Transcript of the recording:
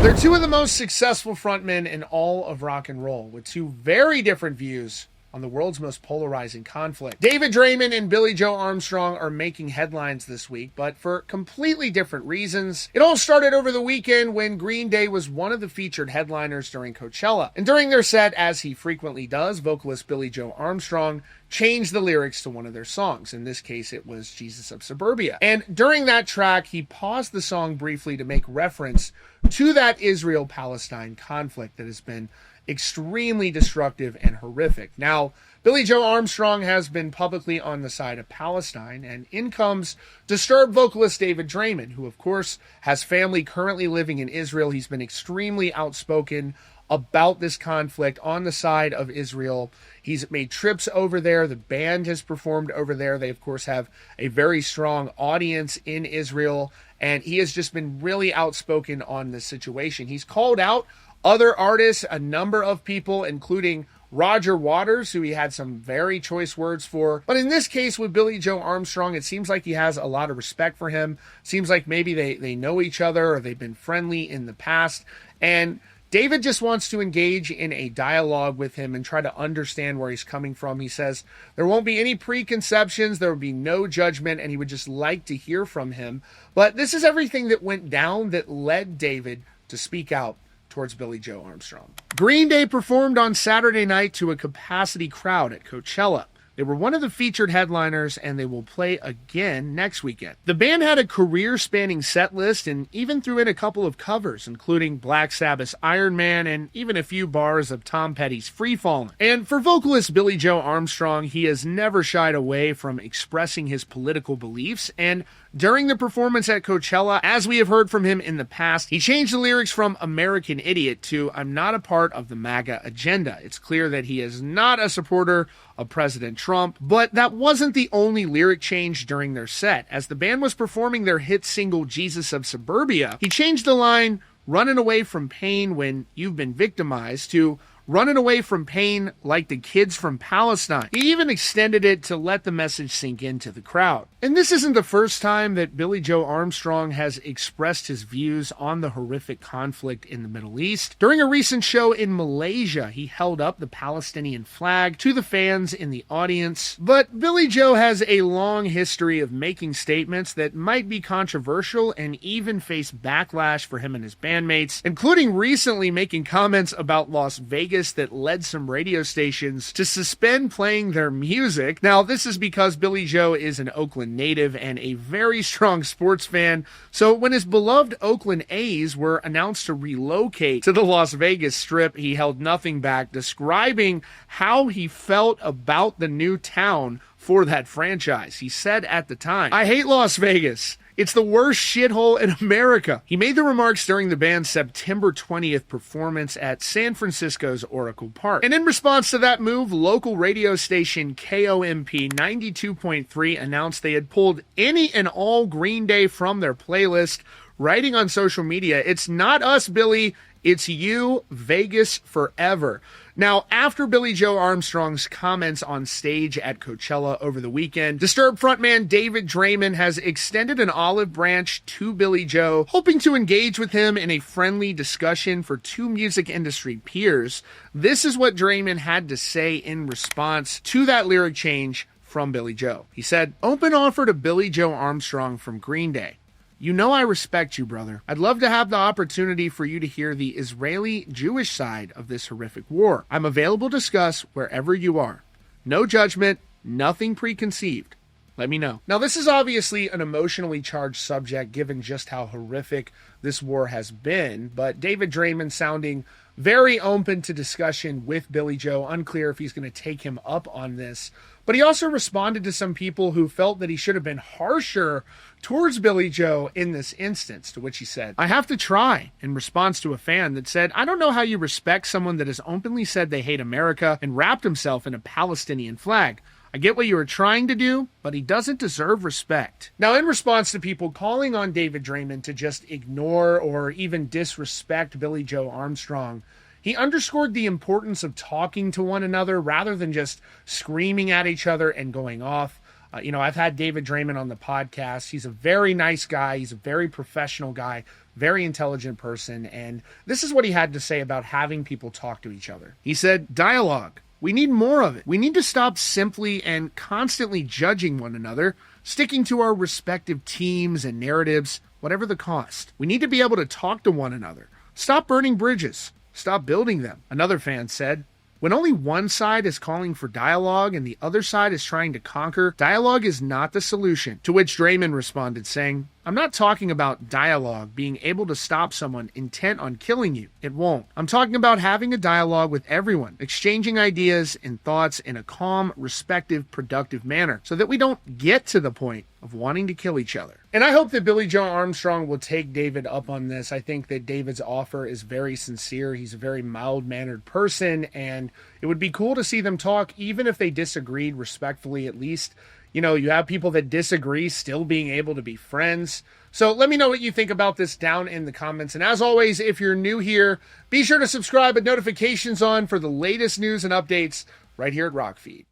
They're two of the most successful frontmen in all of rock and roll, with two very different views on the world's most polarizing conflict. David Draiman and Billie Joe Armstrong are making headlines this week, but for completely different reasons. It all started over the weekend when Green Day was one of the featured headliners during Coachella. And during their set, as he frequently does, vocalist Billie Joe Armstrong changed the lyrics to one of their songs. In this case, it was Jesus of Suburbia. And during that track, he paused the song briefly to make reference to that Israel-Palestine conflict that has been extremely destructive and horrific. Now, Billie Joe Armstrong has been publicly on the side of Palestine, and in comes Disturbed vocalist David Draiman, who of course has family currently living in Israel. He's been extremely outspoken about this conflict on the side of Israel. He's made trips over there. The band has performed over there. They, of course, have a very strong audience in Israel, and he has just been really outspoken on this situation. He's called out other artists, a number of people, including Roger Waters, who he had some very choice words for. But in this case with Billie Joe Armstrong, it seems like he has a lot of respect for him. Seems like maybe they know each other or they've been friendly in the past. And David just wants to engage in a dialogue with him and try to understand where he's coming from. He says there won't be any preconceptions, there will be no judgment, and he would just like to hear from him. But this is everything that went down that led David to speak out towards Billie Joe Armstrong. Green Day performed on Saturday night to a capacity crowd at Coachella. They were one of the featured headliners, and they will play again next weekend. The band had a career-spanning set list and even threw in a couple of covers, including Black Sabbath's Iron Man and even a few bars of Tom Petty's Free Fallin'. And for vocalist Billie Joe Armstrong, he has never shied away from expressing his political beliefs, and during the performance at Coachella, as we have heard from him in the past, he changed the lyrics from American Idiot to I'm not a part of the MAGA agenda. It's clear that he is not a supporter of President Trump, but that wasn't the only lyric change during their set. As the band was performing their hit single Jesus of Suburbia, he changed the line running away from pain when you've been victimized to running away from pain like the kids from Palestine. He even extended it to let the message sink into the crowd. And this isn't the first time that Billie Joe Armstrong has expressed his views on the horrific conflict in the Middle East. During a recent show in Malaysia, he held up the Palestinian flag to the fans in the audience. But Billie Joe has a long history of making statements that might be controversial and even face backlash for him and his bandmates, including recently making comments about Las Vegas that led some radio stations to suspend playing their music. Now, this is because Billie Joe is an Oakland native and a very strong sports fan, so when his beloved Oakland A's were announced to relocate to the Las Vegas Strip, he held nothing back, describing how he felt about the new town for that franchise. He said at the time, "I hate Las Vegas. It's the worst shithole in America." He made the remarks during the band's September 20th performance at San Francisco's Oracle Park. And in response to that move, local radio station KOMP 92.3 announced they had pulled any and all Green Day from their playlist, writing on social media, "It's not us, Billy. It's you, Vegas forever." Now, after Billie Joe Armstrong's comments on stage at Coachella over the weekend, Disturbed frontman David Draiman has extended an olive branch to Billie Joe, hoping to engage with him in a friendly discussion for two music industry peers. This is what Draiman had to say in response to that lyric change from Billie Joe. He said, "Open offer to Billie Joe Armstrong from Green Day. You know I respect you, brother. I'd love to have the opportunity for you to hear the Israeli-Jewish side of this horrific war. I'm available to discuss wherever you are. No judgment, nothing preconceived. Let me know." Now, this is obviously an emotionally charged subject given just how horrific this war has been, but David Draiman sounding very open to discussion with Billie Joe, unclear if he's going to take him up on this. But he also responded to some people who felt that he should have been harsher towards Billie Joe in this instance, to which he said, "I have to try," in response to a fan that said, "I don't know how you respect someone that has openly said they hate America and wrapped himself in a Palestinian flag. I get what you were trying to do, but he doesn't deserve respect." Now, in response to people calling on David Draiman to just ignore or even disrespect Billie Joe Armstrong, he underscored the importance of talking to one another rather than just screaming at each other and going off. I've had David Draiman on the podcast. He's a very nice guy. He's a very professional guy, very intelligent person. And this is what he had to say about having people talk to each other. He said, dialogue. We need more of it. We need to stop simply and constantly judging one another, sticking to our respective teams and narratives, whatever the cost. We need to be able to talk to one another. Stop burning bridges. Stop building them. Another fan said, when only one side is calling for dialogue and the other side is trying to conquer, dialogue is not the solution. To which Draiman responded saying, I'm not talking about dialogue being able to stop someone intent on killing you. It won't. I'm talking about having a dialogue with everyone, exchanging ideas and thoughts in a calm, respectful, productive manner so that we don't get to the point of wanting to kill each other. And I hope that Billie Joe Armstrong will take David up on this. I think that David's offer is very sincere. He's a very mild-mannered person, and it would be cool to see them talk, even if they disagreed respectfully at least. You have people that disagree still being able to be friends. So let me know what you think about this down in the comments. And as always, if you're new here, be sure to subscribe with notifications on for the latest news and updates right here at Rockfeed.